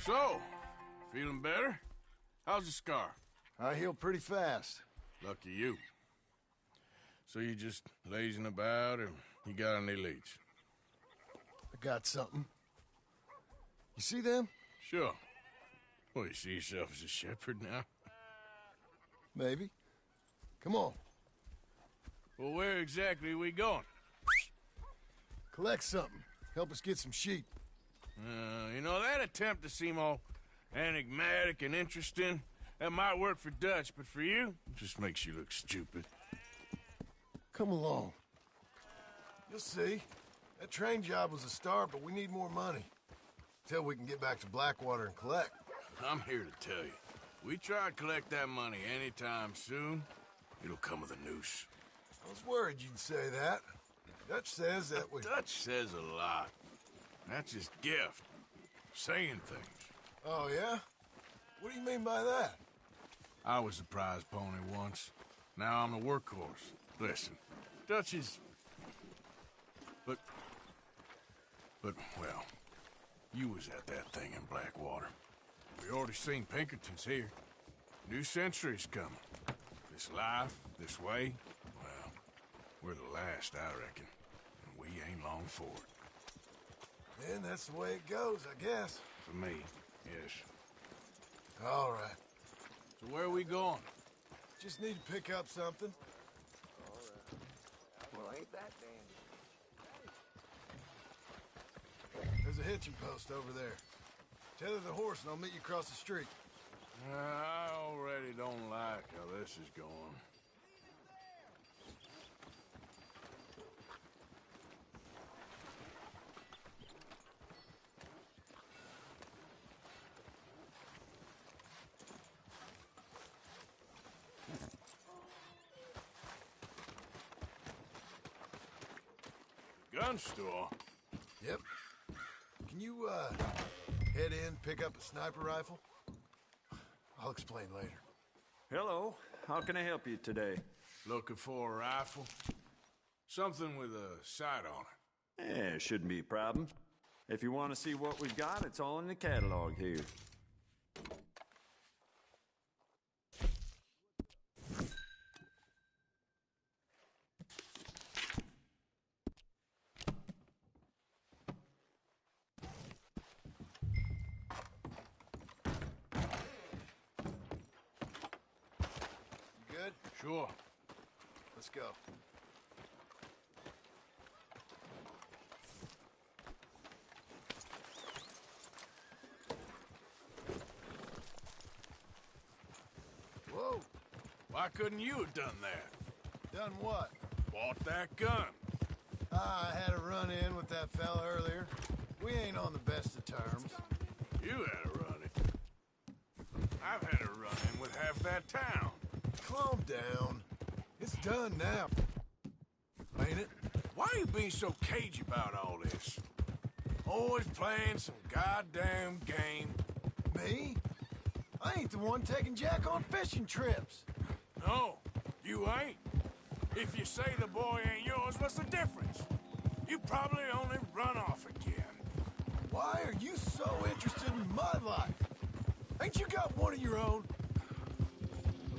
So, feeling better? How's the scar? I heal pretty fast. Lucky you. So you just lazing about, or you got any leads? I got something. You see them? Sure. Well, you see yourself as a shepherd now? Maybe. Come on. Well, where exactly are we going? Collect something. Help us get some sheep. You know, that attempt to seem all enigmatic and interesting, that might work for Dutch, but for you, it just makes you look stupid. Come along. You'll see. That train job was a start, but we need more money. Till we can get back to Blackwater and collect. I'm here to tell you, we try to collect that money anytime soon, it'll come with a noose. I was worried you'd say that. Dutch says that we... Dutch says a lot. That's his gift. Saying things. Oh, yeah? What do you mean by that? I was the prize pony once. Now I'm the workhorse. Listen, Dutch is... But, well, you was at that thing in Blackwater. We already seen Pinkertons here. New century's coming. This life, this way, well, we're the last, I reckon. And we ain't long for it. And that's the way it goes, I guess. For me, yes. All right. So where are we going? Just need to pick up something. All right. Well, ain't that dandy? There's a hitching post over there. Tether the horse and I'll meet you across the street. I already don't like how this is going. Gun store? Yep. Can you, head in, pick up a sniper rifle? I'll explain later. Hello. How can I help you today? Looking for a rifle? Something with a sight on it. Yeah, shouldn't be a problem. If you want to see what we've got, it's all in the catalog here. Good? Sure. Let's go. Whoa! Why couldn't you have done that? Done what? Bought that gun. I had a run-in with that fella earlier. We ain't on the best of terms. You had a run-in. I've had a run-in with half that town. Calm down. It's done now. Ain't it? Why are you being so cagey about all this? Always playing some goddamn game. Me? I ain't the one taking Jack on fishing trips. No, you ain't. If you say the boy ain't yours, what's the difference? You probably only run off again. Why are you so interested in my life? Ain't you got one of your own?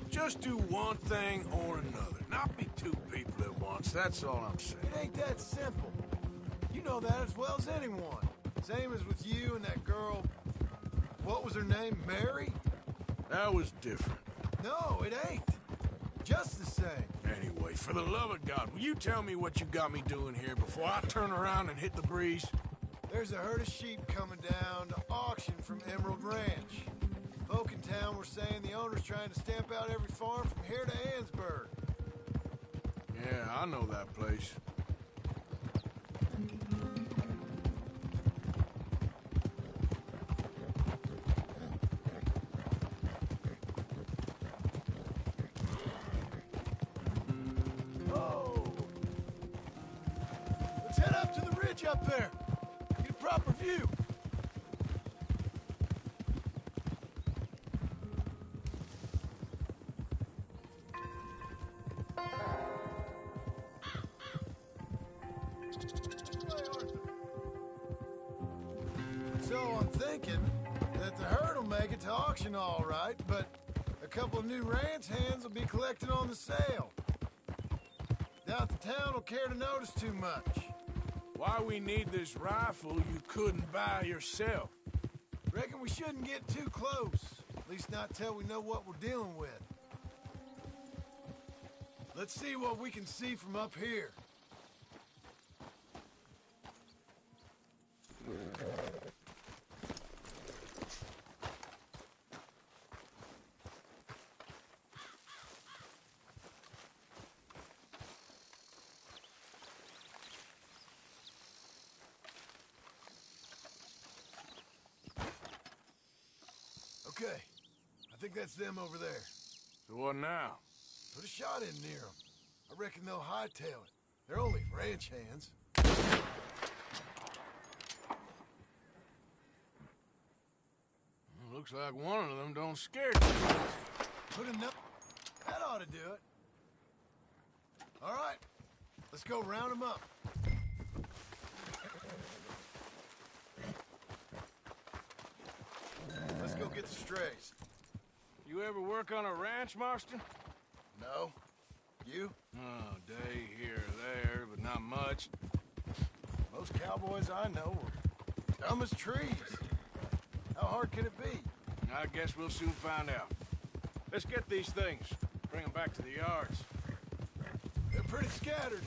Just do one thing or another. Not be two people at once, that's all I'm saying. It ain't that simple. You know that as well as anyone. Same as with you and that girl... What was her name? Mary? That was different. No, it ain't. Just the same. Anyway, for the love of God, will you tell me what you got me doing here before I turn around and hit the breeze? There's a herd of sheep coming down to auction from Emerald Ranch. Folk in town were saying the owner's trying to stamp out every farm from here to Ansburg. Yeah, I know that place. Oh! Let's head up to the ridge up there. Get a proper view. So I'm thinking that the make it to auction all right, but a couple of new ranch hands will be collected on the sale. Doubt the town will care to notice too much. Why we need this rifle you couldn't buy yourself? Reckon we shouldn't get too close. At least not till we know what we're dealing with. Let's see what we can see from up here. Okay, I think that's them over there. So what now? Put a shot in near them. I reckon they'll hightail it. They're only ranch hands. Looks like one of them don't scare you. Put enough. That ought to do it. All right, let's go round them up. Let's go get the strays. You ever work on a ranch, Marston? No? You? Oh, day here or there, but not much. Most cowboys I know are dumb as trees. How hard can it be? I guess we'll soon find out. Let's get these things. Bring them back to the yards. They're pretty scattered.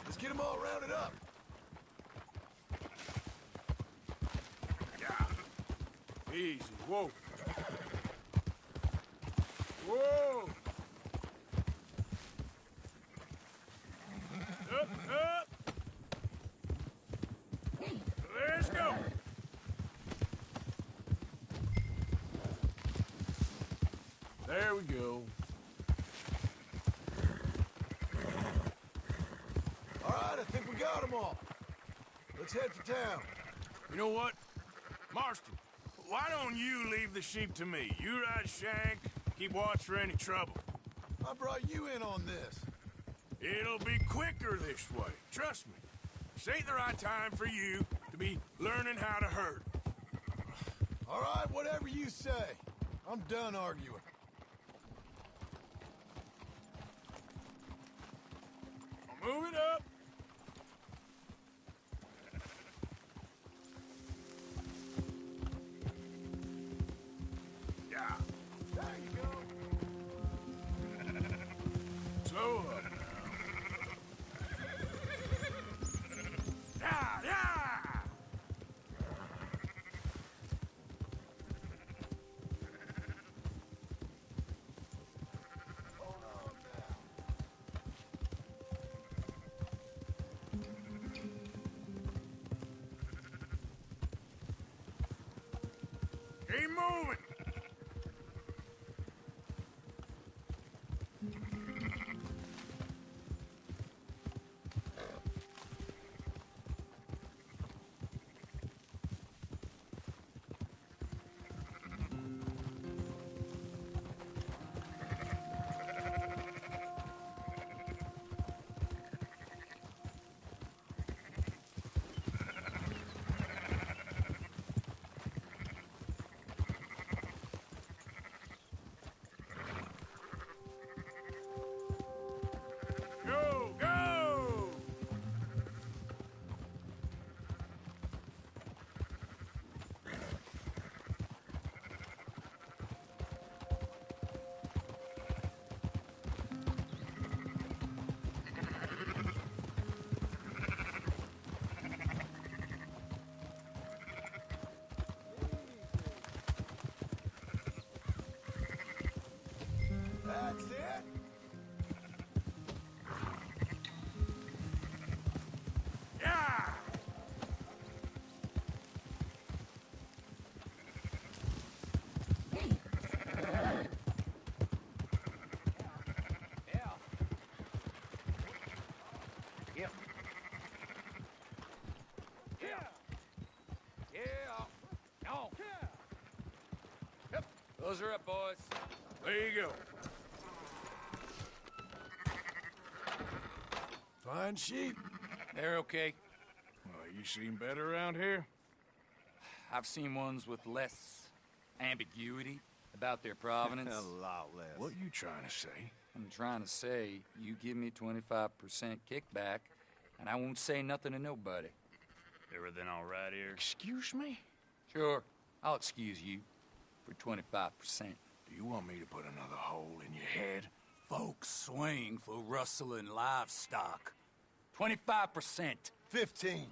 Let's get them all rounded up. Yeah. Easy. Whoa. Whoa! Up, up! Let's go! There we go. All right, I think we got them all. Let's head for town. You know what? Marston, why don't you leave the sheep to me? You ride Shank, keep watch for any trouble. I brought you in on this. It'll be quicker this way, trust me. This ain't the right time for you to be learning how to herd. All right, whatever you say. I'm done arguing. I'll move it up. Yeah. There you go. Slow up now. Yeah, yeah! Keep moving! Go, go! That's it. Yeah! Yeah. Yep. Yeah. Yeah. No. Yep. Those are up, boys. There you go. Fine sheep. They're okay. Well, you seen better around here? I've seen ones with less ambiguity about their provenance. A lot less. What are you trying to say? I'm trying to say you give me 25% kickback, and I won't say nothing to nobody. Everything all right here? Excuse me? Sure, I'll excuse you for 25%. Do you want me to put another hole in your head? Folks swing for rustling livestock. 25%. 15.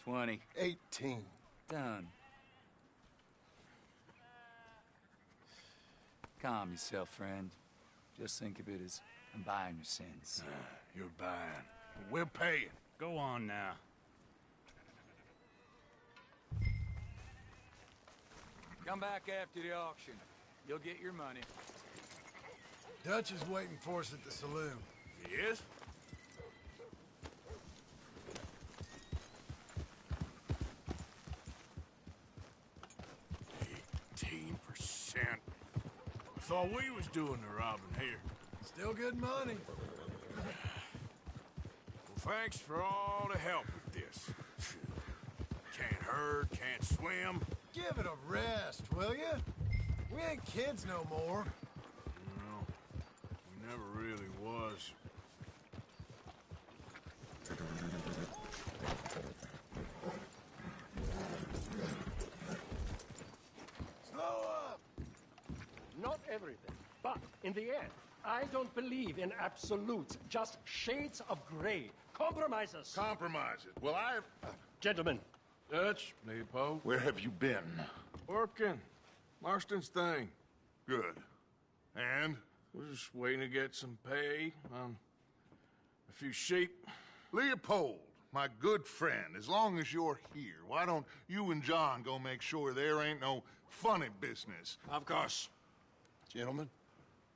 20. 18. Done. Calm yourself, friend. Just think of it as I'm buying your sins. You're buying. We're paying. Go on now. Come back after the auction. You'll get your money. Dutch is waiting for us at the saloon. Yes? I thought we was doing the robbing here. Still good money. Well, thanks for all the help with this. Can't herd, can't swim. Give it a rest, will you? We ain't kids no more. No, we never really was. Slow up! Not everything, but in the end, I don't believe in absolutes, just shades of gray. Compromises. Compromises. Well, Gentlemen, Dutch, Leopold. where have you been? Working. Marston's thing. Good. And? We're just waiting to get some pay on a few sheep. Leopold, my good friend, as long as you're here, why don't you and John go make sure there ain't no funny business? Of course. Gentlemen.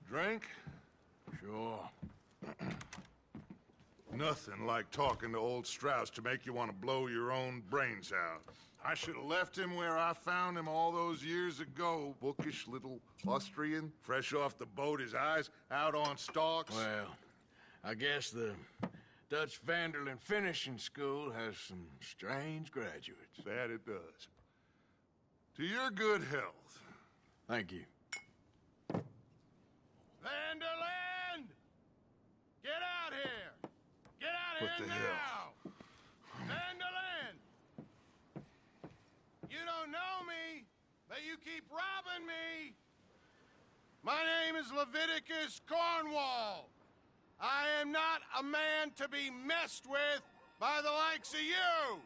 Drink? Sure. Nothing like talking to old Strauss to make you want to blow your own brains out. I should have left him where I found him all those years ago. Bookish little Austrian, fresh off the boat, his eyes out on stalks. Well, I guess the Dutch Vanderlyn Finishing School has some strange graduates. That it does. To your good health. Thank you. Vanderland! Get out here! Get out What here the now! hell? Vanderland! You don't know me, but you keep robbing me! My name is Leviticus Cornwall. I am not a man to be messed with by the likes of you!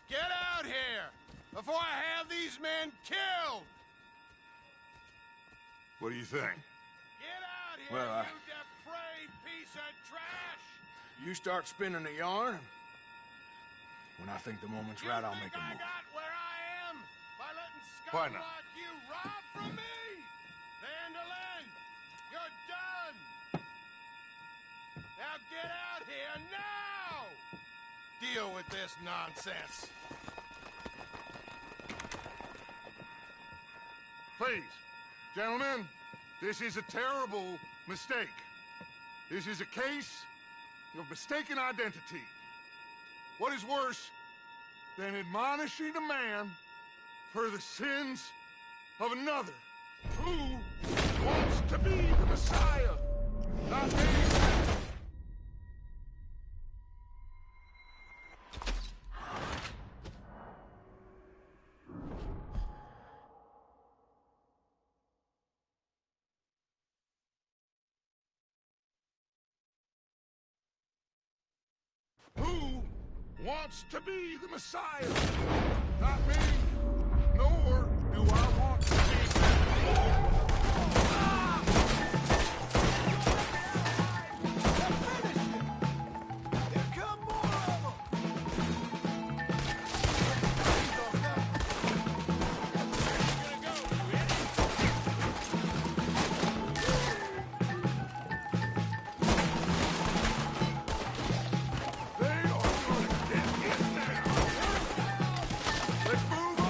Get out here before I have these men killed! What do you think? Get out here, Well, you depraved piece of trash! You start spinning the yarn, and when I think the moment's right, I'll make a I move. got where I am by letting Why scum not? like you rob from me? Vanderlyn, you're done! Now get out here now! Deal with this nonsense. Please, gentlemen, this is a terrible mistake. This is a case of mistaken identity. What is worse than admonishing a man for the sins of another who wants to be the Messiah, not me? Who wants to be the Messiah? Not me, nor do I want to be. Here come more of them! They are going to get in now. Let's move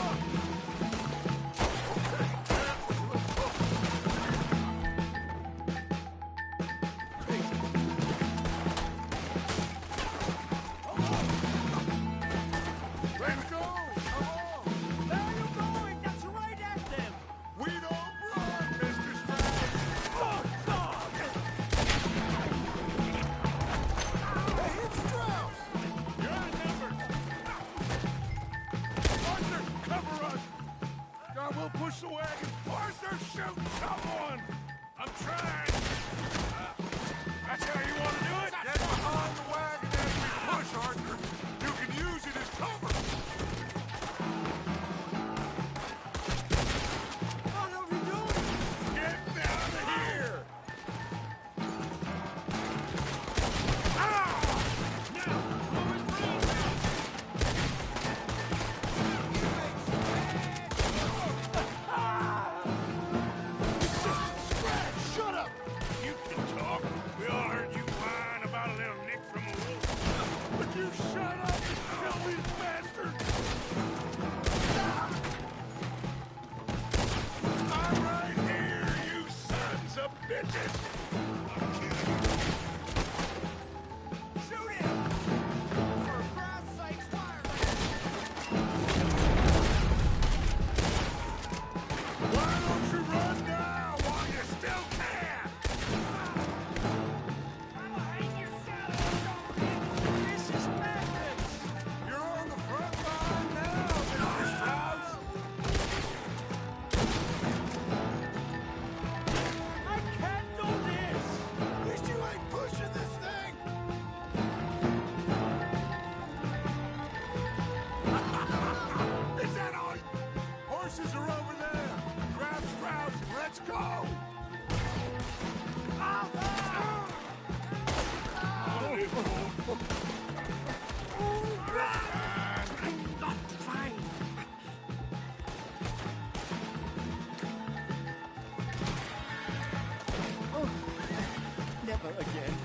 Never again.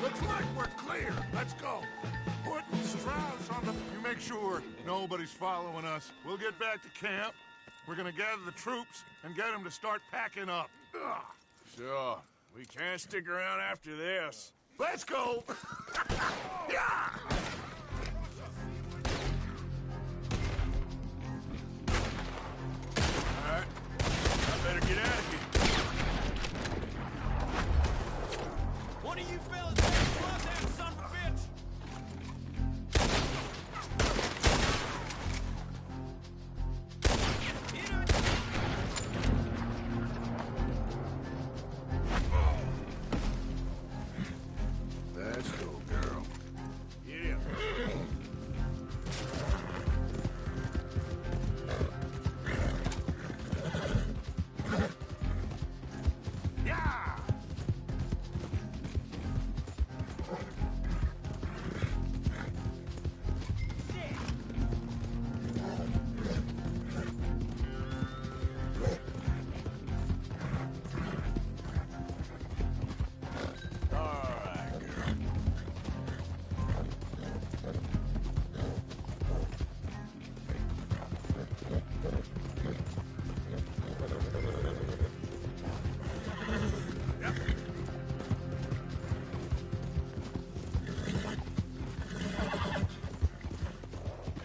Looks like we're clear. Let's go. Put Strauss on the... You make sure nobody's following us. We'll get back to camp. We're gonna gather the troops and get them to start packing up. Ugh. Sure. We can't stick around after this. Let's go! Yeah! All right. I better get out of here. One of you fellas better club that son of a bitch! Let's go, girl. Yeah. Yeah!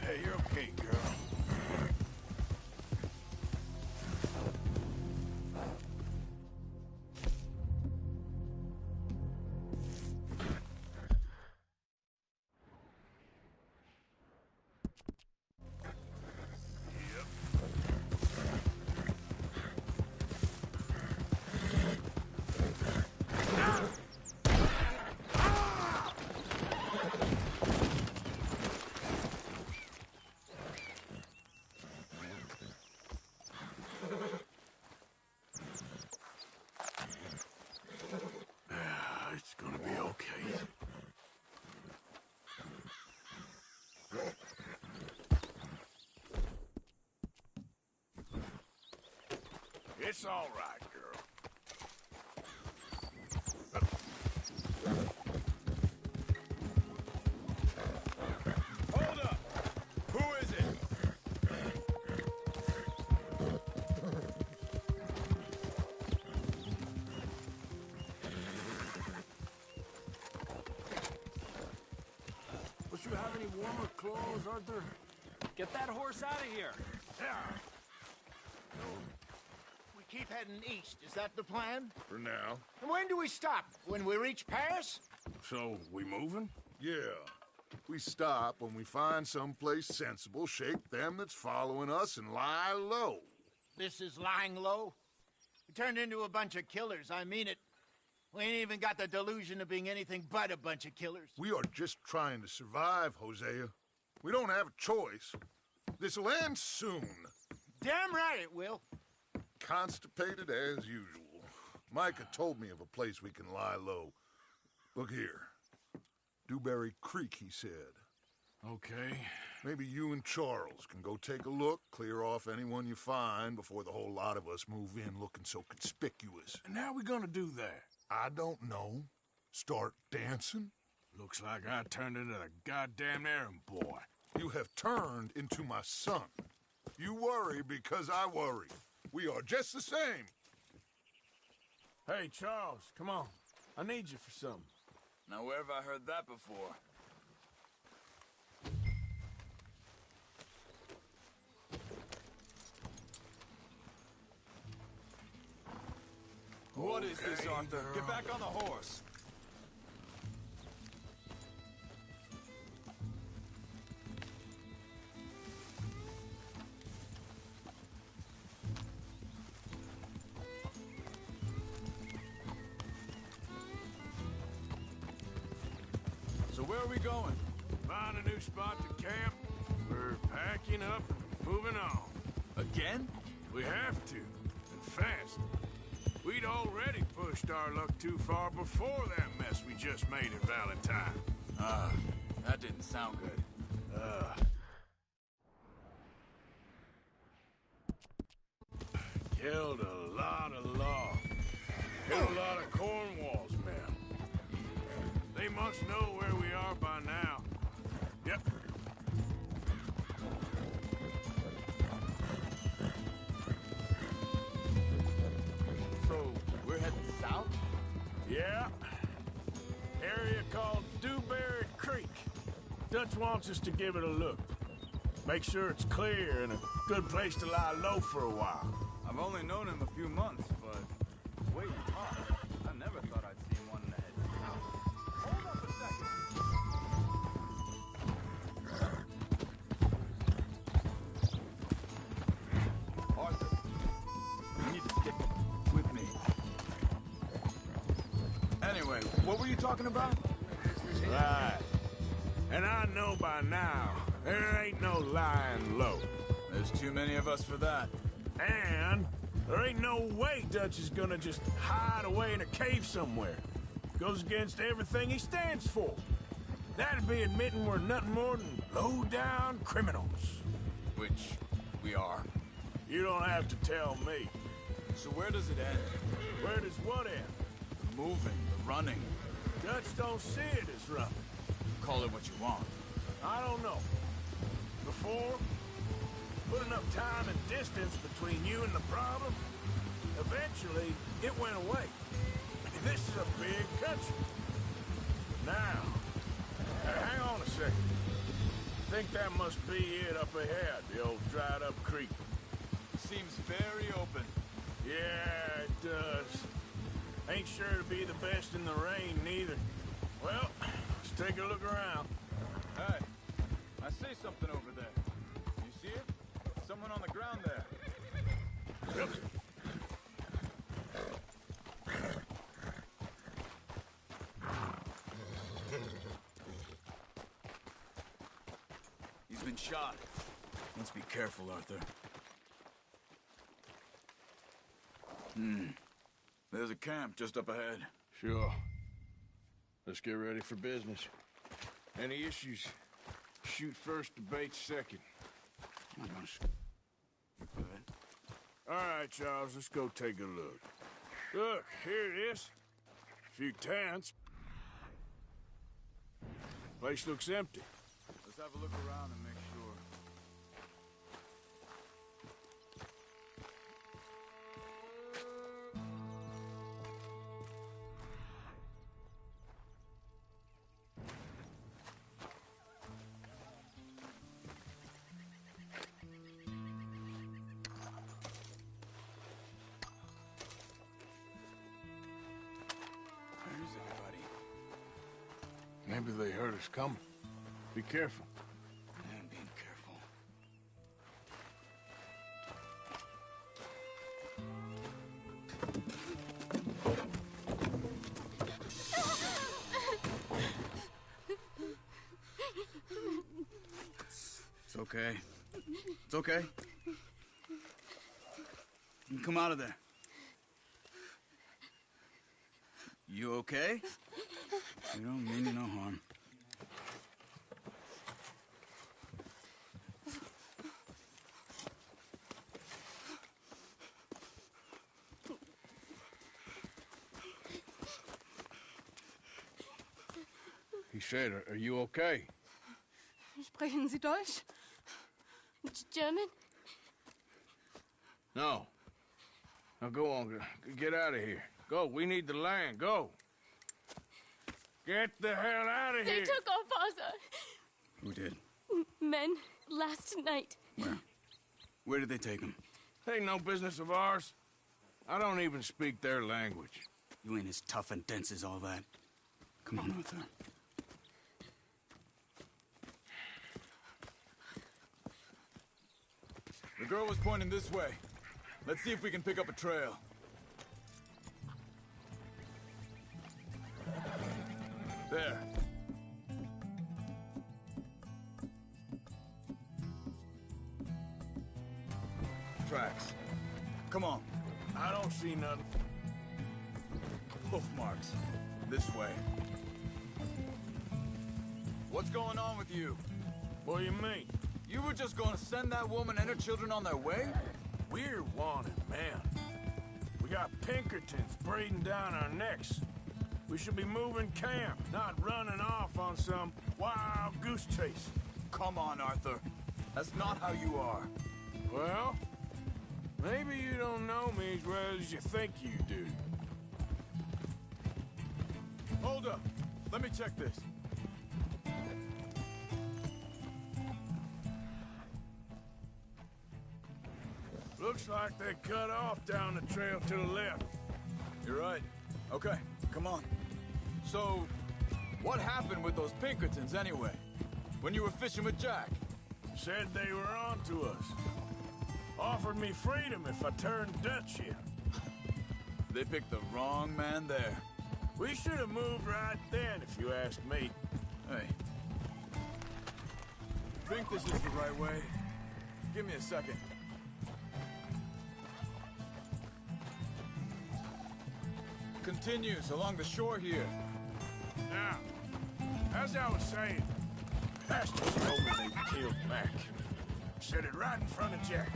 Hey, you're okay, girl. It's gonna be okay. It's all right, girl. Hold up! Who is it? Don't you have any warmer clothes, Arthur? Get that horse out of here! We keep heading east. Is that the plan? For now. And when do we stop? When we reach Paris? So, we moving? Yeah. We stop when we find someplace sensible, shake them that's following us, and lie low. This is lying low. We turned into a bunch of killers. I mean it. We ain't even got the delusion of being anything but a bunch of killers. We are just trying to survive, Hosea. We don't have a choice. This'll end soon. Damn right it will. Constipated as usual. Micah told me of a place we can lie low. Look here. Dewberry Creek, he said. Okay. Maybe you and Charles can go take a look, clear off anyone you find before the whole lot of us move in looking so conspicuous. And how we gonna do that? I don't know. Start dancing? Looks like I turned into the goddamn errand boy. You have turned into my son. You worry because I worry. We are just the same. Hey, Charles, come on. I need you for something. Now, where have I heard that before? What is this, Arthur? girl. Get back on the horse. So where are we going? Find a new spot to camp. We're packing up and moving on. Again? We have to, and fast. We'd already pushed our luck too far before that mess we just made at Valentine. That didn't sound good. Killed a lot of law. Killed a lot of Cornwall's men. They must know where we are by now. Yep. So, we're heading south? Yeah. Area called Dewberry Creek. Dutch wants us to give it a look. Make sure it's clear and a good place to lie low for a while. I've only known him a few months, but wait, I never thought I'd see one in the head. Hold up a second. Arthur, you need to stick with me. Anyway, what were you talking about? Right. And I know by now, there ain't no lying low. There's too many of us for that. And there ain't no way Dutch is gonna just hide away in a cave somewhere. Goes against everything he stands for. That'd be admitting we're nothing more than low-down criminals. Which we are. You don't have to tell me. So where does it end? Where does what end? The moving, the running. Dutch don't see it as running. Call it what you want. I don't know. Before, put enough time and distance between you and the problem, eventually it went away. This is a big country. Now, hang on a second. I think that must be it up ahead, the old dried up creek. Seems very open. Yeah, it does. Ain't sure to be the best in the rain, neither. Well, let's take a look around. Hey, I see something over there. You see it? Someone on the ground there. Yep. He's been shot. Let's be careful, Arthur. There's a camp just up ahead. Sure. Let's get ready for business. Any issues? Shoot first, debate second. All right, Charles, let's go take a look. Look, here it is. A few tents. Place looks empty. Let's have a look around and make sure. Where's everybody? Maybe they heard us coming. Be careful. I'm being careful. It's okay. It's okay. You come out of there. You okay? You don't mean you no harm. He said, are you okay? Sprechen Sie Deutsch? German? No. Now go on, get out of here. Go, we need the land, go. Get the hell out of They here. took our father. Who did? Men, last night. Where? Where did they take him? Ain't no business of ours. I don't even speak their language. You ain't as tough and dense as all that. Come on, Arthur. The girl was pointing this way. Let's see if we can pick up a trail. There. Tracks. Come on. I don't see nothing. Hoof marks. This way. What's going on with you? What do you mean? You were just going to send that woman and her children on their way? We're wanted, man. We got Pinkertons breathing down our necks. We should be moving camp, not running off on some wild goose chase. Come on, Arthur. That's not how you are. Well, maybe you don't know me as well as you think you do. Hold up. Let me check this. Looks like they cut off down the trail to the left. You're right. Okay, come on. So, what happened with those Pinkertons anyway? When you were fishing with Jack? Said they were on to us. Offered me freedom if I turned Dutch here. They picked the wrong man there. We should have moved right then, if you ask me. Hey. Think this is the right way? Give me a second. Continues along the shore here. Now, as I was saying, Pastor told me they killed Mac. Said it right in front of Jack.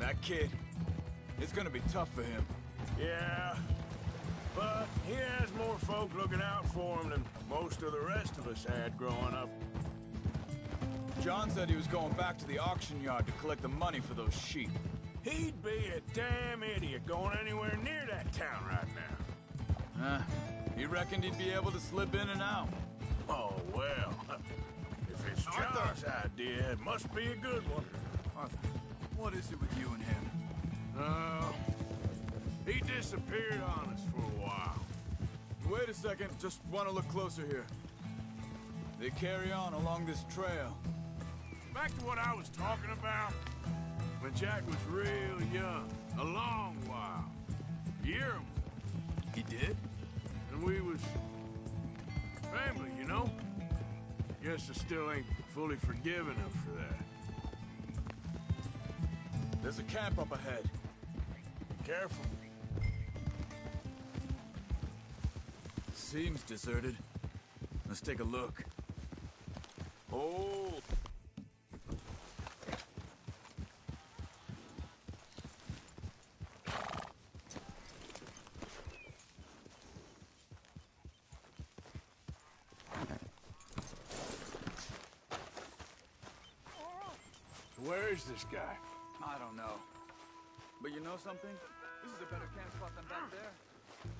That kid, it's gonna be tough for him. Yeah, but he has more folk looking out for him than most of the rest of us had growing up. John said he was going back to the auction yard to collect the money for those sheep. He'd be a damn idiot going anywhere near that town right now. He reckoned he'd be able to slip in and out. Oh, well. If it's John's idea, it must be a good one. Arthur, what is it with you and him? He disappeared on us for a while. Wait a second, just want to look closer here. They carry on along this trail. Back to what I was talking about. When Jack was real young, a long while. Year him. He did? And we was family, you know? Guess I still ain't fully forgiven him for that. There's a camp up ahead. Be careful. Seems deserted. Let's take a look. Hold. Where is this guy? I don't know. But you know something? This is a better camp spot than back there.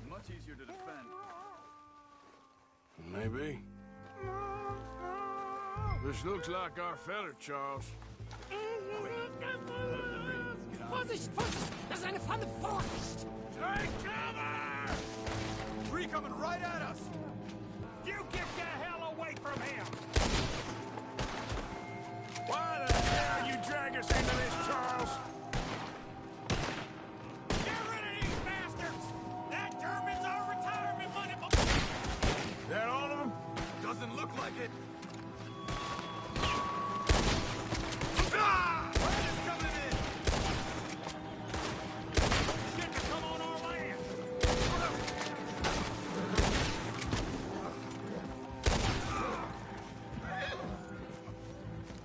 Much easier to defend. Maybe. This looks like our feller, Charles. Vorsicht, Vorsicht! Das ist eine Pfanne! Vorsicht! Take cover! Three coming right at us! You get the hell away from him! Why the hell you drag us into this, Charles? Get rid of these bastards! That German's our retirement money! That all of them? Doesn't look like it. Ah! Riders coming in! Shit to come on our land!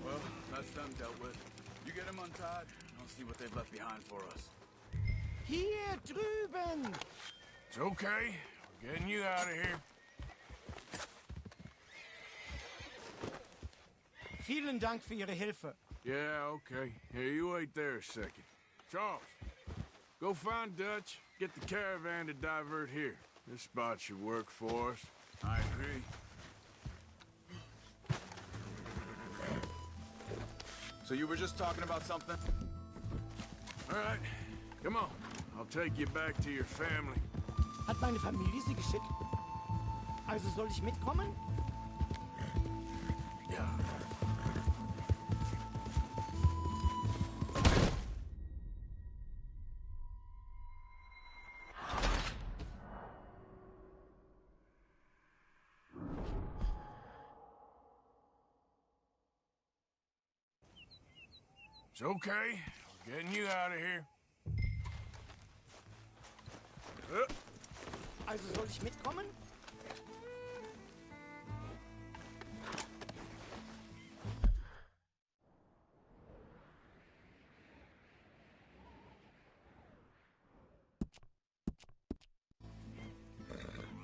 Well, that's them dealt with. You get them untied, and I'll see what they've left behind for us. Hier drüben! It's okay. We're getting you out of here. Vielen Dank für Ihre Hilfe. Yeah, okay. Here, you wait there a second. Charles, go find Dutch. get the caravan to divert here. This spot should work for us. I agree. So you were just talking about something? All right, come on. I'll take you back to your family. Hat meine Familie sie geschickt? Also soll ich mitkommen? Ja. It's okay. We're getting you out of here. Also soll ich mitkommen?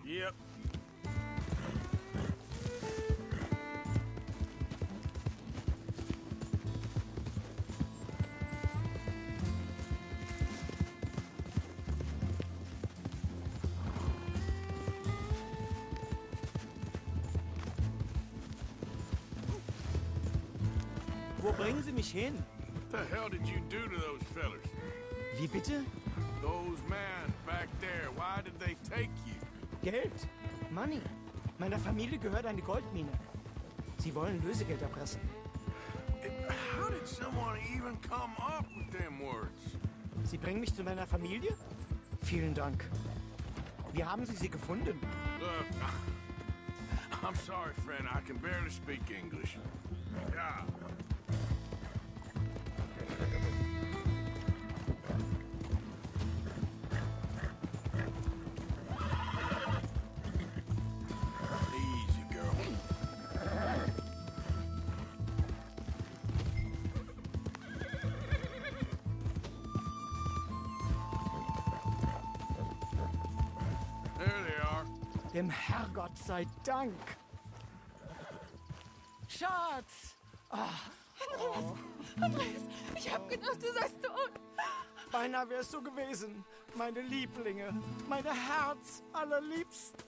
Yep. Wo bringen Sie mich hin? What the hell did you do to those fellers? Wie bitte? Those men back there, why did they take you? Geld. Money. Meiner Familie gehört eine Goldmine. Sie wollen Lösegeld erpressen. How did someone even come up with them words? Sie bringen mich zu meiner Familie? Vielen Dank. Wie haben Sie sie gefunden? Look, I'm sorry, friend. I can barely speak English. Yeah. Easy, girl. There they are. Dem Herrgott sei Dank. Schatz! Andreas, ich hab gedacht, du seist tot. Beinahe wärst du gewesen. Meine Lieblinge. Meine Herz allerliebsten.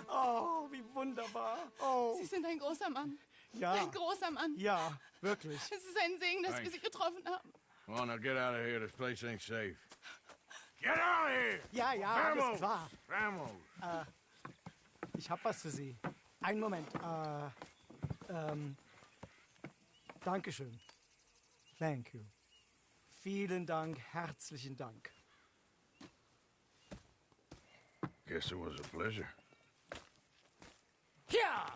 Oh, wie wunderbar. Oh. Sie sind ein großer Mann. Ja. Ein großer Mann. Ja, wirklich. Es ist ein Segen, dass wir Sie getroffen haben. Come on, now get out of here. This place ain't safe. Get out of here! Ja, ja, alles klar. Vamos! Ich hab was für Sie. Einen Moment. Dankeschön. Thank you. Vielen Dank, herzlichen Dank. Guess it was a pleasure. Ja!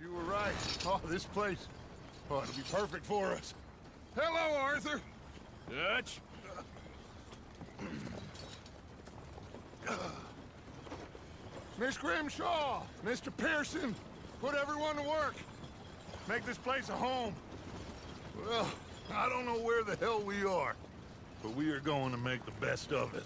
You were right. Oh, this place. Oh, it'll be perfect for us. Hello, Arthur. Dutch? Miss Grimshaw, Mr. Pearson, put everyone to work. Make this place a home. Well, I don't know where the hell we are, but we are going to make the best of it.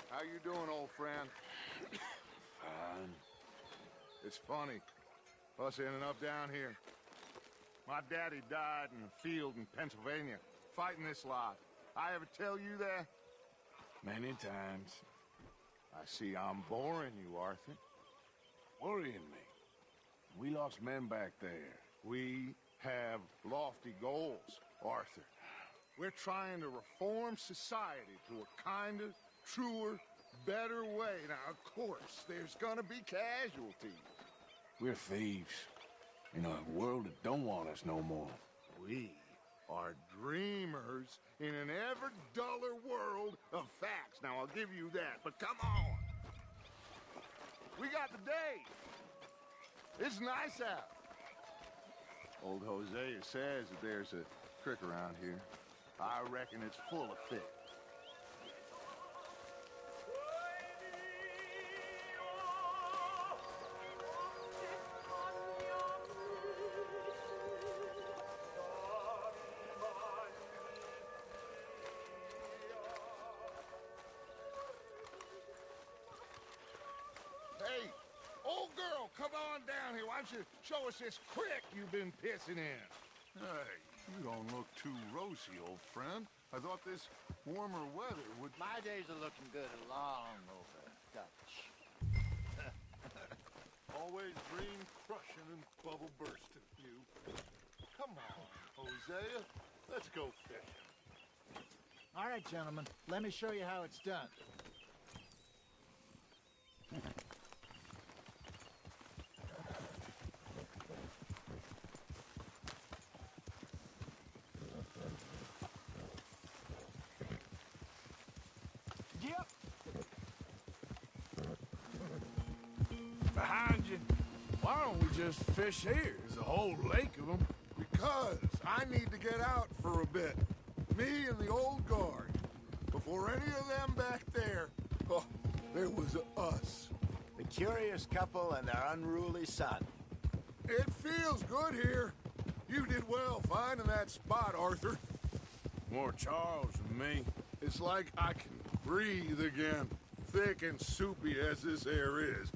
How you doing, old friend? Fine. It's funny. Us ending up down here. My daddy died in a field in Pennsylvania, fighting this lot. I ever tell you that? Many times. I see I'm boring you, Arthur. Worrying me. We lost men back there. We have lofty goals, Arthur. We're trying to reform society to a kinder, truer, better way. Now, of course, there's gonna be casualties. We're thieves. In a world that don't want us no more. We are dreamers in an ever duller world of facts. Now, I'll give you that, but come on. We got the day. It's nice out. Old Hosea says that there's a creek around here. I reckon it's full of fish. Hey, old girl, come on down here. Why don't you show us this creek you've been pissing in? Hey, you don't look too rosy, old friend. I thought this warmer weather would... My days are looking good along over Dutch. Always dream crushing and bubble bursting, you. Come on, Hosea. Let's go fishing. All right, gentlemen. Let me show you how it's done. Yep. Behind you. Why don't we just fish here? There's a whole lake of them. Because I need to get out for a bit. Me and the old guard. Before any of them back there, oh, there was us. The curious couple and their unruly son. It feels good here. You did well finding that spot, Arthur. More Charles than me. It's like I can breathe again, thick and soupy as this air is.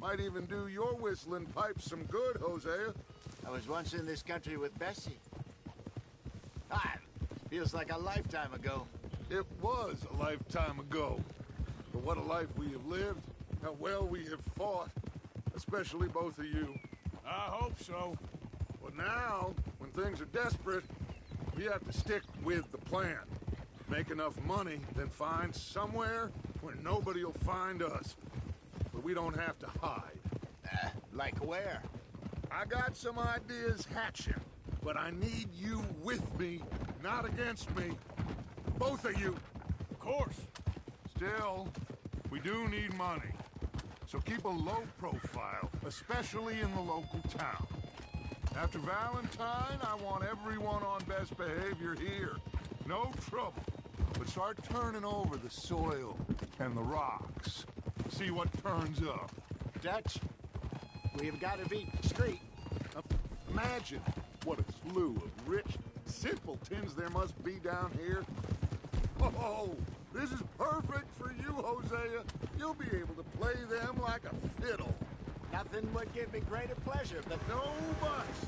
Might even do your whistling pipes some good, Hosea. I was once in this country with Bessie. Feels like a lifetime ago. It was a lifetime ago. But what a life we have lived, how well we have fought, especially both of you. I hope so. But now, when things are desperate, we have to stick with the plan. Make enough money, then find somewhere where nobody will find us. But we don't have to hide. Like where? I got some ideas hatching, but I need you with me, not against me. Both of you. Of course. Still, we do need money. So keep a low profile, especially in the local town. After Valentine, I want everyone on best behavior here. No trouble. But start turning over the soil and the rocks. See what turns up. Dutch, we've got to beat the street. Imagine what a slew of rich simpletons there must be down here. Oh, this is perfect for you, Hosea. You'll be able to play them like a fiddle. Nothing would give me greater pleasure, but... No buts.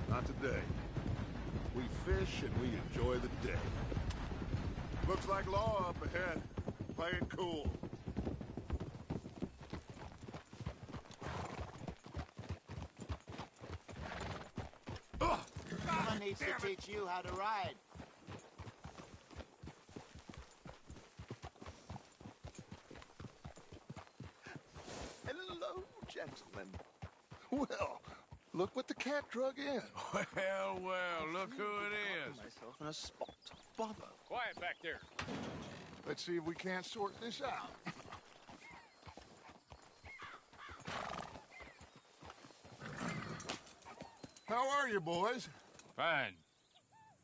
Not today. We fish and we enjoy the day. Looks like law up ahead. Play it cool. Someone needs to teach you how to ride. Hello, gentlemen. Well, look what the cat drug in. Well, look who it is. Myself in a spot. Bother. Quiet back there. Let's see if we can't sort this out. How are you, boys? Fine.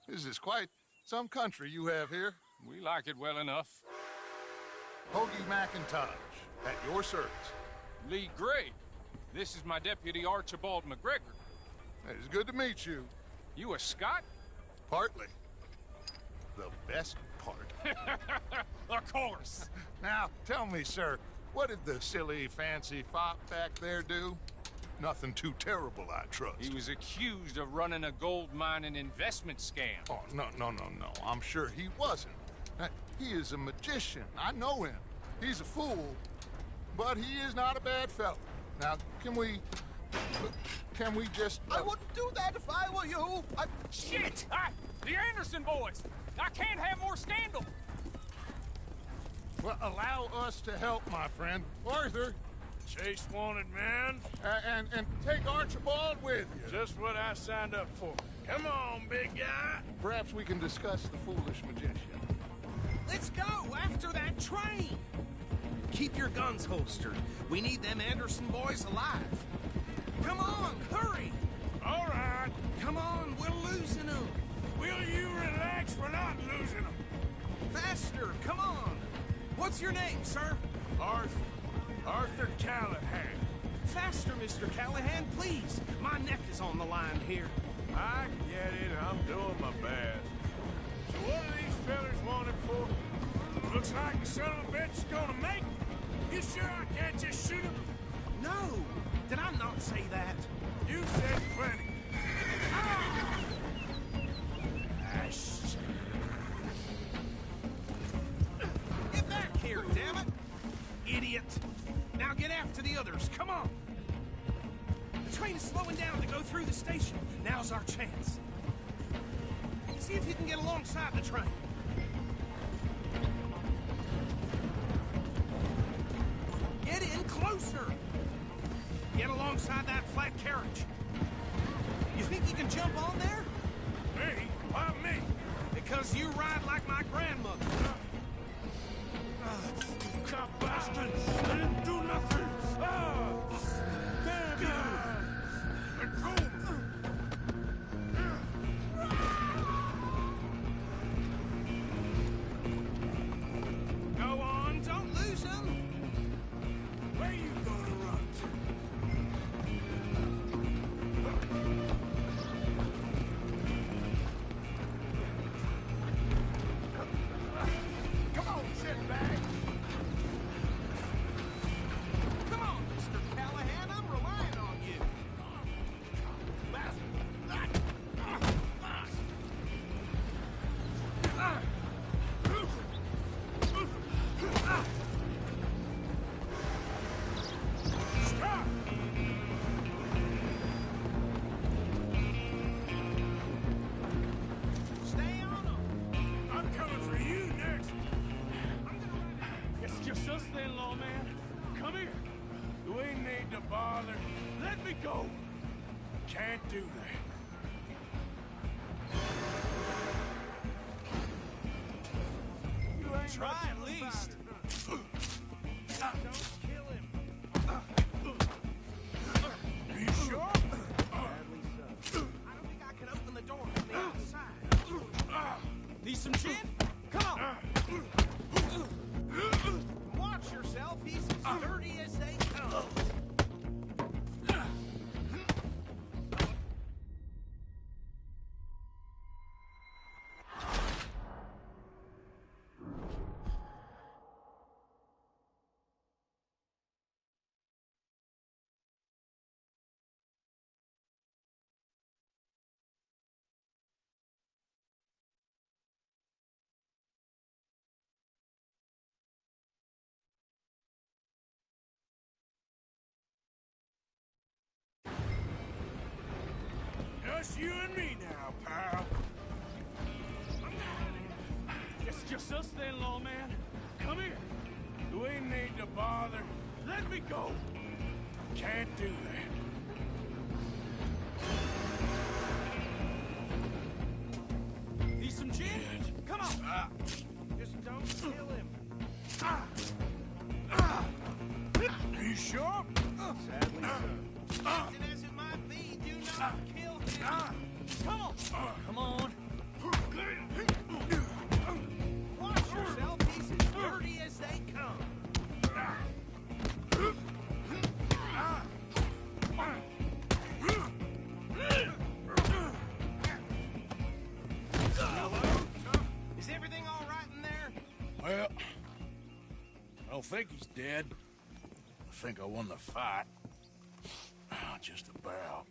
This is quite some country you have here. We like it well enough. Hoagie McIntosh, at your service. Lee Gray. This is my deputy Archibald McGregor. It's good to meet you. You a Scot? Partly. The best part. Of course. Now, tell me, sir, What did the silly, fancy fop back there do? Nothing too terrible, I trust. He was accused of running a gold mining investment scam. Oh, no. I'm sure he wasn't. He is a magician. I know him. He's a fool, but he is not a bad fellow. Now, can we just... I wouldn't do that if I were you. Shit! The Anderson boys! I can't have more scandal! Well, allow us to help, my friend. Arthur. Chase wanted man. And take Archibald with you. Just what I signed up for. Come on, big guy. Perhaps we can discuss the foolish magician. Let's go after that train. Keep your guns holstered. We need them Anderson boys alive. Come on, hurry. All right. Come on, we're losing them. Will you relax? We're not losing them. Faster, come on. What's your name, sir? Arthur Callahan. Faster, Mr. Callahan, please. My neck is on the line here. I get it. I'm doing my best. So what are these fellas wanted for? Looks like the son of a bitch is gonna make it. You sure I can't just shoot him? No. Did I not say that? You said plenty. Get back here, damn it! Idiot! Now get after the others, come on! The train is slowing down to go through the station. Now's our chance. See if you can get alongside the train. Get in closer! Get alongside that flat carriage. You think you can jump on there? Me? Why me? Because you ride like my grandmother. Cop bastard! I didn't do nothing! Damn you! Let go! Go on, don't lose them! Where you gonna run to? Come on, sit back! Come on, Mr. Callahan, I'm relying on you! Stop! Stay on them! I'm coming for you next! It's just us then, lawman. Come here. We need to bother. Let me go. Can't do that. You ain't Try nothing at least. about it. Don't kill him. Are you sure? I don't think I can open the door from the outside. Need some gin? Come on. Watch yourself. He's as dirty as they come. Just you and me now, pal. It's just us then, lawman. Come here. We need to bother. Let me go. Can't do that. Need some gin? Come on. Just don't kill him. Are you sure? Sadly, Often as it might be, do not kill him. Come on. Come on. Watch yourself. He's as dirty as they come. Is everything all right in there? Well, I don't think he's dead. think I won the fight. Just about.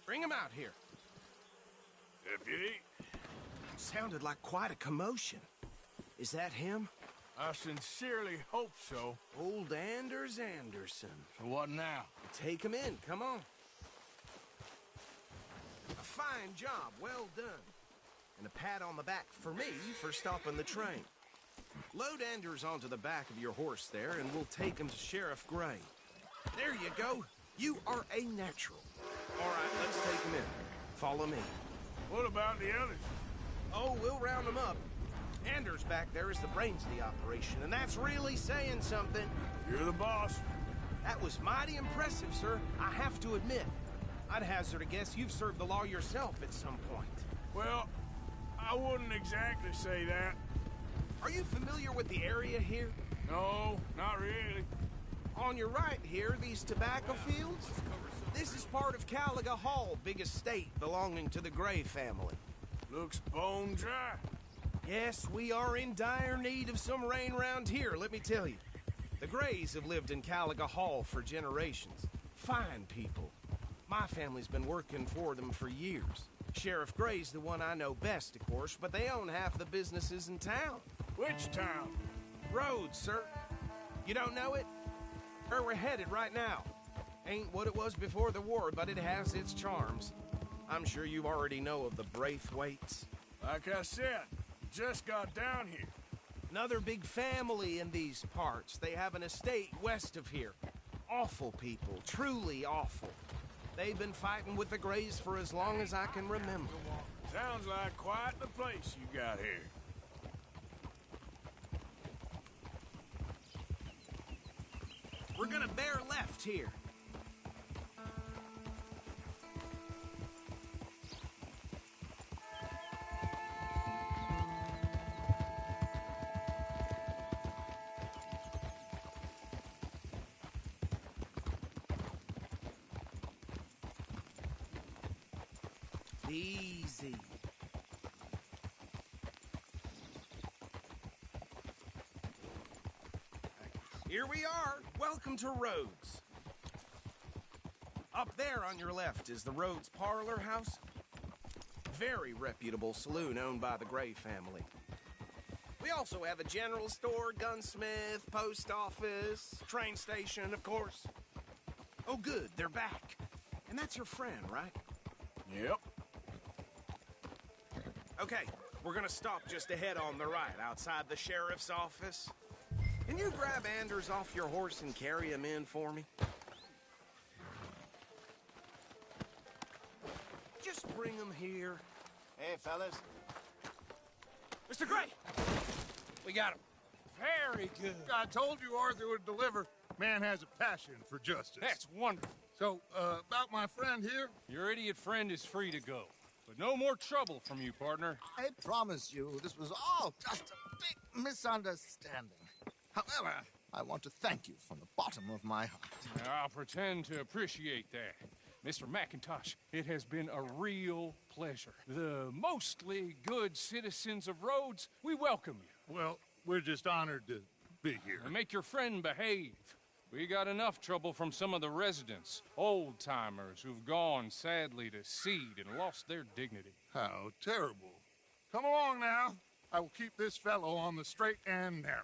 Bring him out here. Deputy? Sounded like quite a commotion. Is that him? I sincerely hope so. Old Anders Anderson. So what now? Take him in, come on. A fine job, well done. And a pat on the back for me for stopping the train. Load Anders onto the back of your horse there, and we'll take him to Sheriff Gray. There you go. You are a natural. All right, let's take him in. Follow me. What about the others? Oh, we'll round them up. Anders back there is the brains of the operation, and that's really saying something. You're the boss. That was mighty impressive, sir. I have to admit. I'd hazard a guess you've served the law yourself at some point. Well, I wouldn't exactly say that. Are you familiar with the area here? No, not really. On your right here, these tobacco fields? This is part of Caliga Hall, big estate belonging to the Gray family. Looks bone dry. Yes, we are in dire need of some rain round here, let me tell you. The Grays have lived in Caliga Hall for generations. Fine people. My family's been working for them for years. Sheriff Gray's the one I know best, of course, but they own half the businesses in town. Which town? Rhodes, sir. You don't know it? Where we're headed right now. Ain't what it was before the war, but it has its charms. I'm sure you already know of the Braithwaites. Like I said, just got down here. Another big family in these parts. They have an estate west of here. Awful people, truly awful. They've been fighting with the Grays for as long as I can remember. Sounds like quite the place you got here. We're gonna bear left here. Easy. Here we are. Welcome to Rhodes. Up there on your left is the Rhodes Parlor House. Very reputable saloon owned by the Gray family. We also have a general store, gunsmith, post office, train station, of course. Oh, good, they're back. And that's your friend, right? Yep. Okay, we're gonna stop just ahead on the right, outside the sheriff's office. Can you grab Anders off your horse and carry him in for me? Just bring him here. Hey, fellas. Mr. Gray! We got him. Very good. I told you Arthur would deliver. Man has a passion for justice. That's wonderful. So, about my friend here? Your idiot friend is free to go. But no more trouble from you, partner. I promise you, this was all just a big misunderstanding. However, I want to thank you from the bottom of my heart. I'll pretend to appreciate that. Mr. McIntosh, it has been a real pleasure. The mostly good citizens of Rhodes, we welcome you. Well, we're just honored to be here. And make your friend behave. We got enough trouble from some of the residents, old-timers who've gone, sadly, to seed and lost their dignity. How terrible. Come along now. I will keep this fellow on the straight and narrow.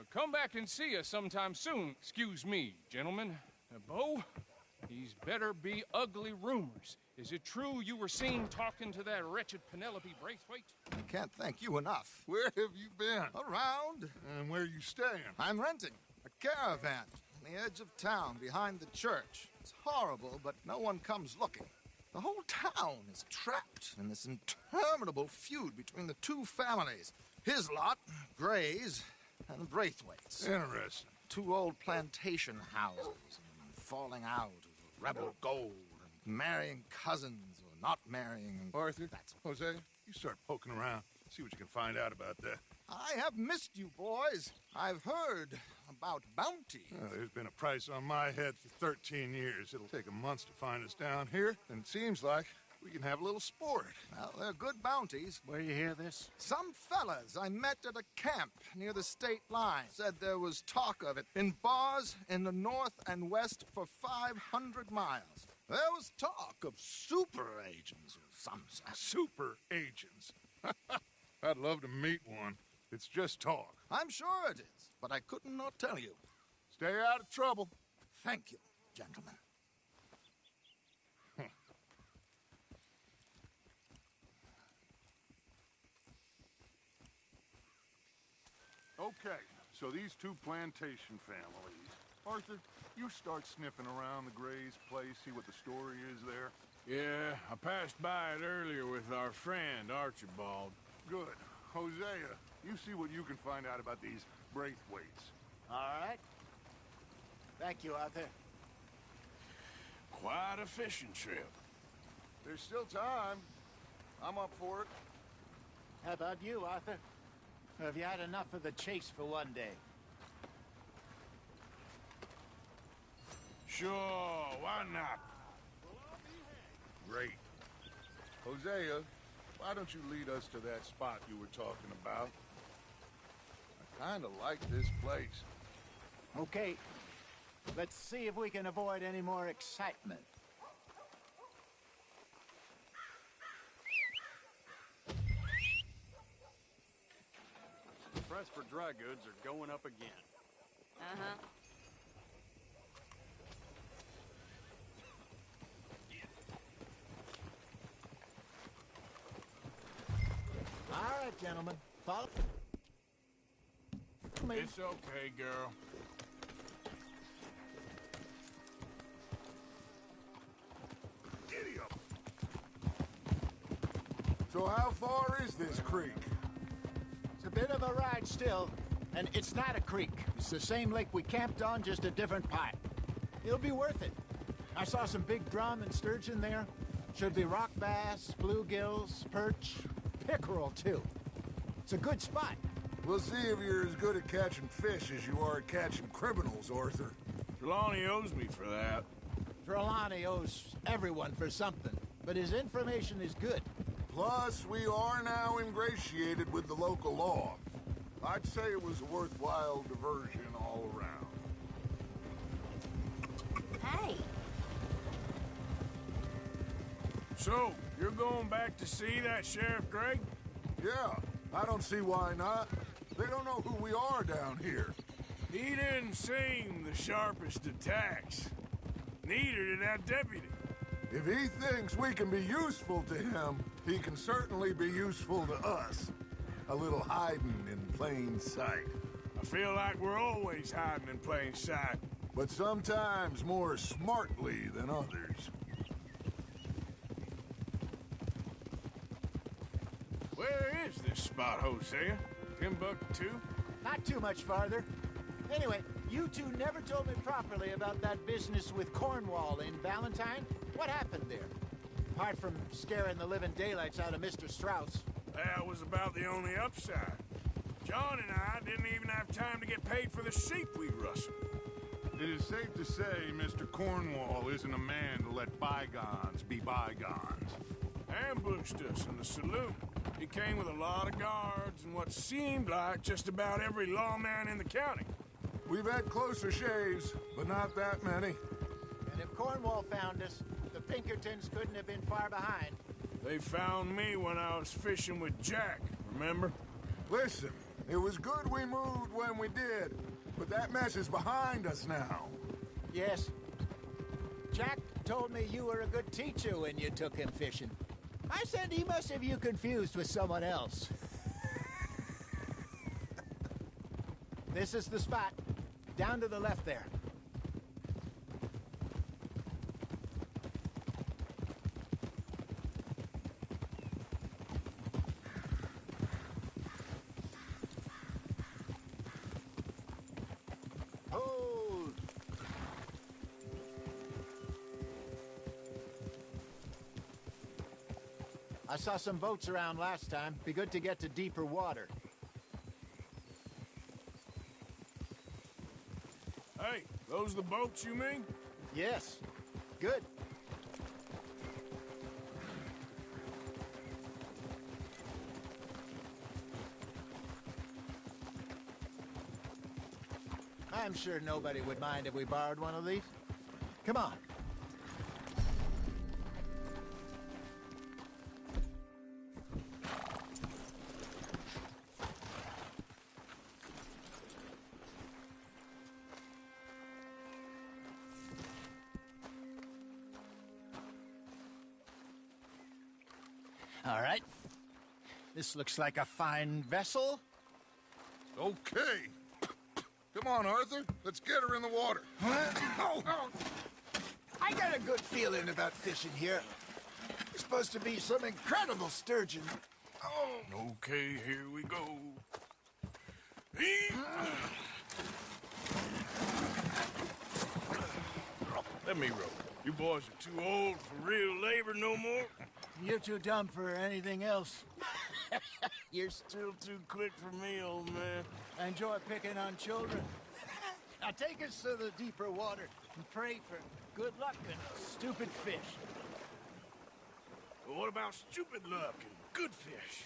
Come back and see us sometime soon. Excuse me, gentlemen. Bo, these better be ugly rumors. Is it true you were seen talking to that wretched Penelope Braithwaite? I can't thank you enough. Where have you been? Around. And where are you staying? I'm renting a caravan on the edge of town behind the church. It's horrible, but no one comes looking. The whole town is trapped in this interminable feud between the two families. His lot, Gray's, and the Braithwaites. Interesting. Two old plantation houses, and falling out of rebel gold, and marrying cousins or not marrying. Arthur, Jose, you start poking around. See what you can find out about that. I have missed you, boys. I've heard about bounty. There's been a price on my head for 13 years. It'll take a month to find us down here, and it seems like we can have a little sport. Well, they're good bounties. Where you hear this? Some fellas I met at a camp near the state line said there was talk of it in bars in the north and west for 500 miles. There was talk of super agents or some such. Super agents. I'd love to meet one. It's just talk. I'm sure it is, but I could not tell you. Stay out of trouble. Thank you, gentlemen. Okay, so these two plantation families. Arthur, you start sniffing around the Gray's place, see what the story is there. Yeah, I passed by it earlier with our friend, Archibald. Good. Hosea, you see what you can find out about these Braithwaites. All right. Thank you, Arthur. Quite a fishing trip. There's still time. I'm up for it. How about you, Arthur? Or have you had enough of the chase for one day? Sure, why not? Great. Hosea, why don't you lead us to that spot you were talking about? I kind of like this place. Okay. Let's see if we can avoid any more excitement. The price for dry goods are going up again. Uh-huh. All right, gentlemen. Follow me. It's okay, girl. Idiot! So how far is this creek? It's a bit of a ride still, and it's not a creek. It's the same lake we camped on, just a different pipe. It'll be worth it. I saw some big drum and sturgeon there. Should be rock bass, bluegills, perch, pickerel, too. It's a good spot. We'll see if you're as good at catching fish as you are at catching criminals, Arthur. Trelawney owes me for that. Trelawney owes everyone for something, but his information is good. Plus, we are now ingratiated with the local law. I'd say it was a worthwhile diversion all around. Hey. So, you're going back to see that Sheriff Gregg? Yeah, I don't see why not. They don't know who we are down here. He didn't seem the sharpest attacks. Neither did that deputy. If he thinks we can be useful to him, he can certainly be useful to us. A little hiding in plain sight. I feel like we're always hiding in plain sight. But sometimes more smartly than others. Where is this spot, Hosea? Timbuktu? Not too much farther. Anyway, you two never told me properly about that business with Cornwall in Valentine. What happened there? Apart from scaring the living daylights out of Mr. Strauss. That was about the only upside. John and I didn't even have time to get paid for the sheep we rustled. It is safe to say Mr. Cornwall isn't a man to let bygones be bygones. Ambushed us in the saloon. He came with a lot of guards and what seemed like just about every lawman in the county. We've had closer shaves, but not that many. And if Cornwall found us, the Pinkertons couldn't have been far behind. They found me when I was fishing with Jack, remember? Listen, it was good we moved when we did, but that mess is behind us now. Yes. Jack told me you were a good teacher when you took him fishing. I said he must have you confused with someone else. This is the spot. Down to the left there. Hold! I saw some boats around last time. Be good to get to deeper water. Those the boats, you mean? Yes. Good. I'm sure nobody would mind if we borrowed one of these. Come on. All right. This looks like a fine vessel. Okay. Come on, Arthur. Let's get her in the water. I got a good feeling about fishing here. It's supposed to be some incredible sturgeon. Okay, here we go. Let me row. You boys are too old for real labor no more. You're too dumb for anything else. You're still too quick for me, old man. I enjoy picking on children. Now take us to the deeper water and pray for good luck and stupid fish. Well, what about stupid luck and good fish?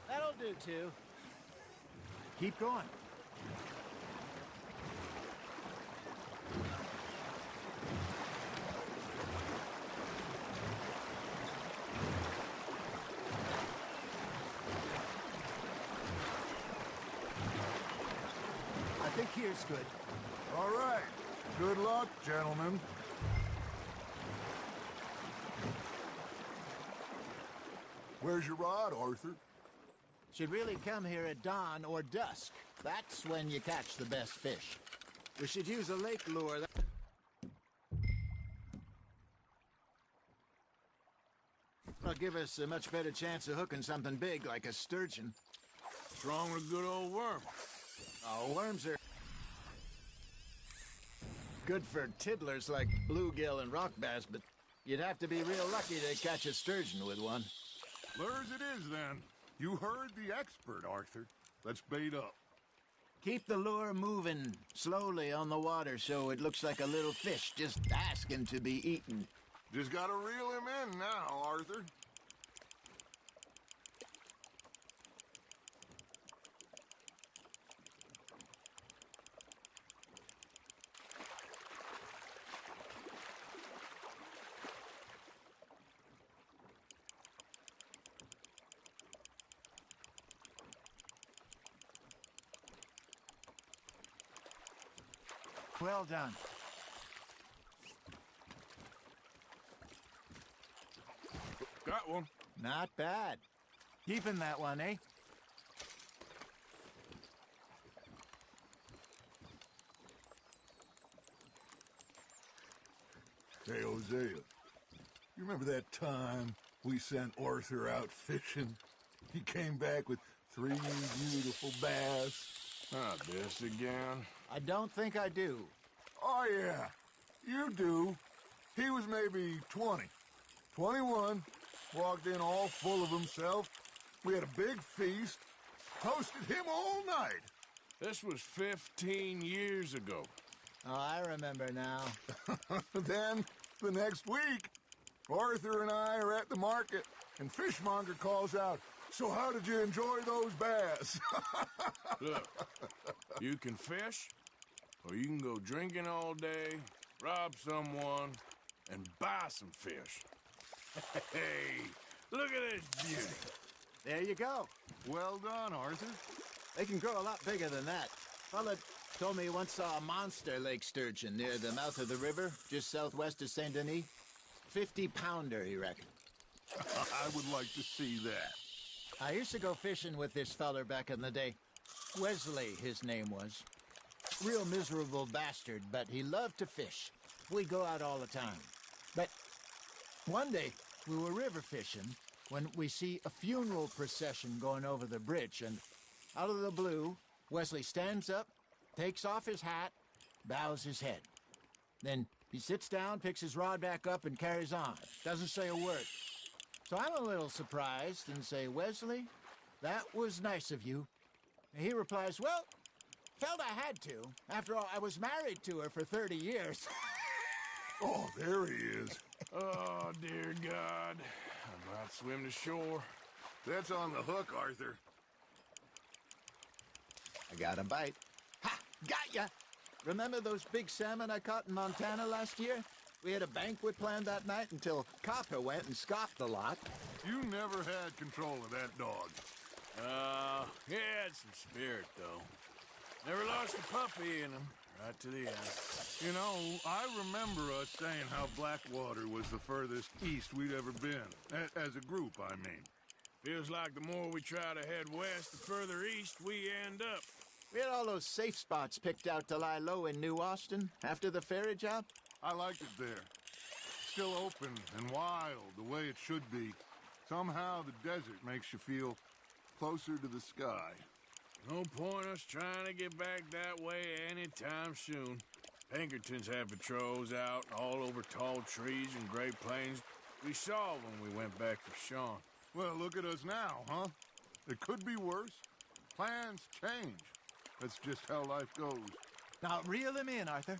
That'll do, too. Keep going. I think here's good. All right. Good luck, gentlemen. Where's your rod, Arthur? Should really come here at dawn or dusk. That's when you catch the best fish. We should use a lake lure. That'll give us a much better chance of hooking something big like a sturgeon. What's wrong with a good old worm? Oh, worms are good for tiddlers like bluegill and rock bass, but you'd have to be real lucky to catch a sturgeon with one. Lures it is, then. You heard the expert, Arthur. Let's bait up. Keep the lure moving slowly on the water so it looks like a little fish just asking to be eaten. Just gotta reel him in now, Arthur. Well done. Got one. Not bad. Keeping that one, eh? Hey, Hosea, you remember that time we sent Arthur out fishing? He came back with 3 beautiful bass. Not this again. I don't think I do. Oh, yeah, you do. He was maybe 20, 21, walked in all full of himself. We had a big feast, hosted him all night. This was 15 years ago. Oh, I remember now. Then, the next week, Arthur and I are at the market, and Fishmonger calls out, "So how did you enjoy those bass?" Look, you can fish, or you can go drinking all day, rob someone, and buy some fish. Hey, look at this beauty. There you go. Well done, Arthur. They can grow a lot bigger than that. Fella told me he once saw a monster lake sturgeon near the mouth of the river, just southwest of Saint Denis. 50-pounder, he reckoned. I would like to see that. I used to go fishing with this feller back in the day. Wesley, his name was. Real miserable bastard, but he loved to fish. We'd go out all the time. But one day, we were river fishing when we see a funeral procession going over the bridge, and out of the blue, Wesley stands up, takes off his hat, bows his head. Then he sits down, picks his rod back up, and carries on. Doesn't say a word. So I'm a little surprised and say, "Wesley, that was nice of you." And he replies, "Well, Felt I had to. After all, I was married to her for 30 years. Oh, there he is. Oh, dear God. I'm about to swim to shore. That's on the hook, Arthur. I got a bite. Ha! Got ya! Remember those big salmon I caught in Montana last year? We had a banquet planned that night until Copper went and scoffed a lot. You never had control of that dog. He had some spirit, though. Never lost a puppy in him, right to the end. You know, I remember us saying how Blackwater was the furthest east we'd ever been. As a group, I mean. Feels like the more we try to head west, the further east we end up. We had all those safe spots picked out to lie low in New Austin after the ferry job. I liked it there. Still open and wild, the way it should be. Somehow the desert makes you feel closer to the sky. No point us trying to get back that way anytime soon. Pinkertons have patrols out all over tall trees and Great Plains. We saw when we went back for Sean. Well, look at us now, huh? It could be worse. Plans change. That's just how life goes. Now reel him in, Arthur.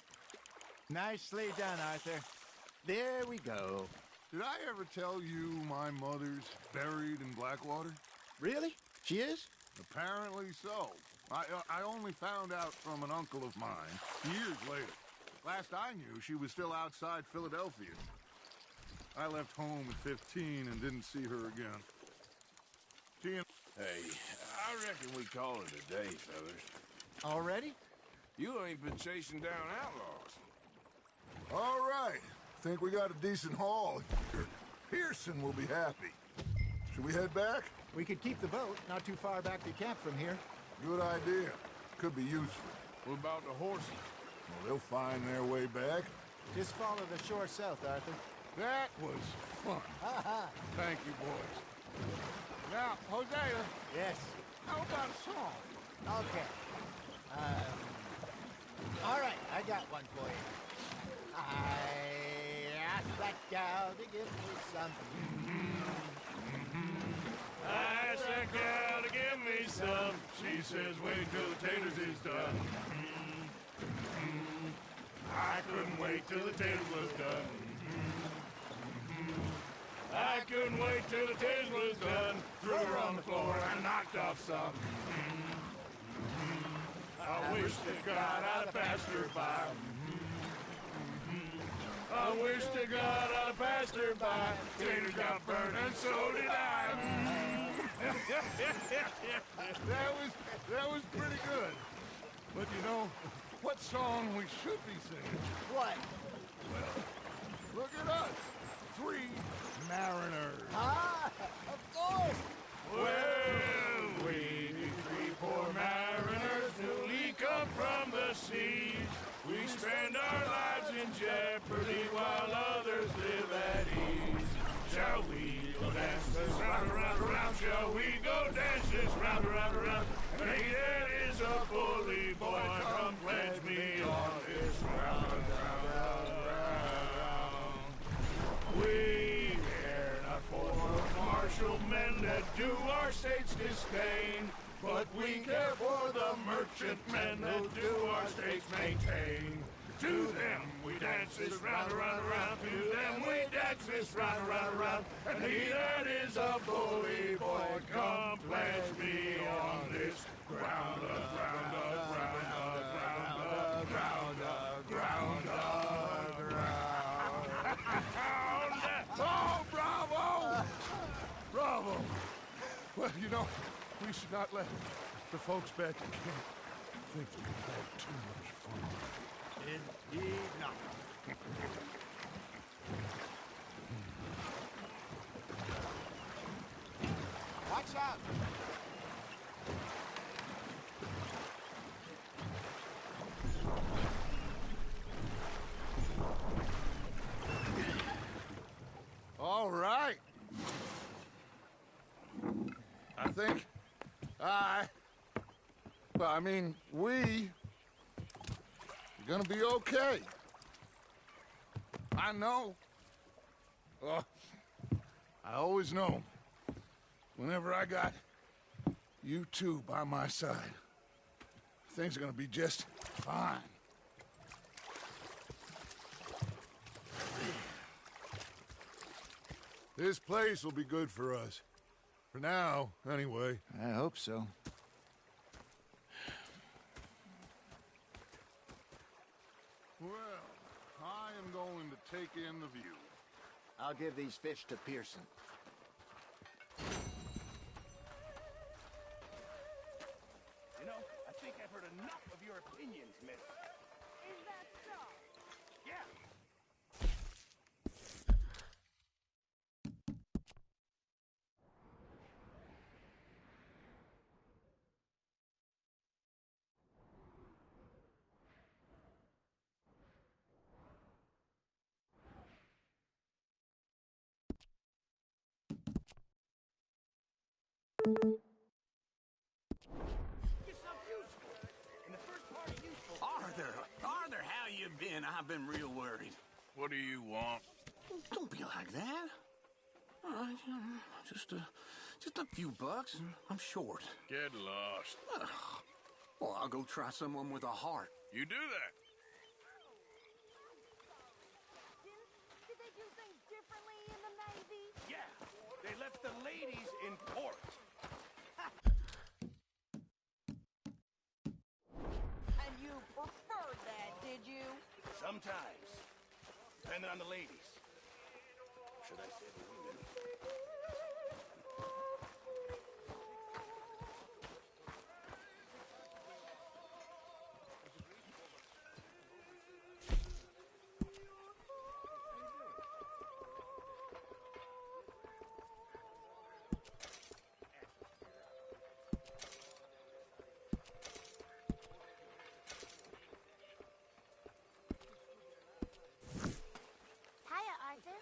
Nicely done, Arthur. There we go. Did I ever tell you my mother's buried in Blackwater? Really? She is? Apparently so. I only found out from an uncle of mine years later. Last I knew, she was still outside Philadelphia. I left home at 15 and didn't see her again. She and... Hey, I reckon we call it a day, fellas. Already? You ain't been chasing down outlaws. All right. Think we got a decent haul here. Pearson will be happy. Should we head back? We could keep the boat not too far back to camp from here. Good idea. Could be useful. What about the horses? Well, they'll find their way back. Just follow the shore south, Arthur. That was fun. Thank you, boys. Now, Hosea. Yes? How about a song? Okay. All right, I got one for you. I asked that gal to give me some. I asked that gal to give me some. She says, wait till the taters is done. I couldn't wait till the taters was done. I couldn't wait till the taters was done. Threw her on the floor and knocked off some. I wish to God I'd have passed her by. I wish to God I'd have passed her by. Taters got burned and so did I. That was pretty good. But you know, what song we should be singing? What? Well, look at us. 3 mariners. Ah, of course. Well, we 3 poor mariners newly come from the seas. We spend our lives in jeopardy while others live at ease. Shall we go dance this round, around, around? Shall we go dance this round, around, around? And he that is a bully boy, come pledge me on this round, round, round, round. We care not for martial men that do our state's disdain, but we care for the merchant men that do our states maintain. To them we dance this round, around, around. To them we dance this round, around, around. And he that is a bully boy, come pledge me on this ground of ground of ground of ground of ground of ground of ground. Oh, bravo! Bravo! Well, you know, we should not let the folks back at camp think we had too much fun. Indeed not. Watch out! All right. I think we're gonna be okay. I know. I always know. Whenever I got you two by my side, Things are gonna be just fine. This place will be good for us. For now, anyway. I hope so. Well, I am going to take in the view. I'll give these fish to Pearson. You know, I think I've heard enough of your opinions, miss. Is that so? Yeah. Arthur, how you been? I've been real worried. What do you want? Don't be like that. All right, just a few bucks, and I'm short. Get lost. Well, I'll go try someone with a heart. You do that. Did they do things differently in the Navy? Yeah, they left the ladies in port. And you preferred that, did you? Sometimes, depending on the ladies. Should I say the women? Hiya, Arthur.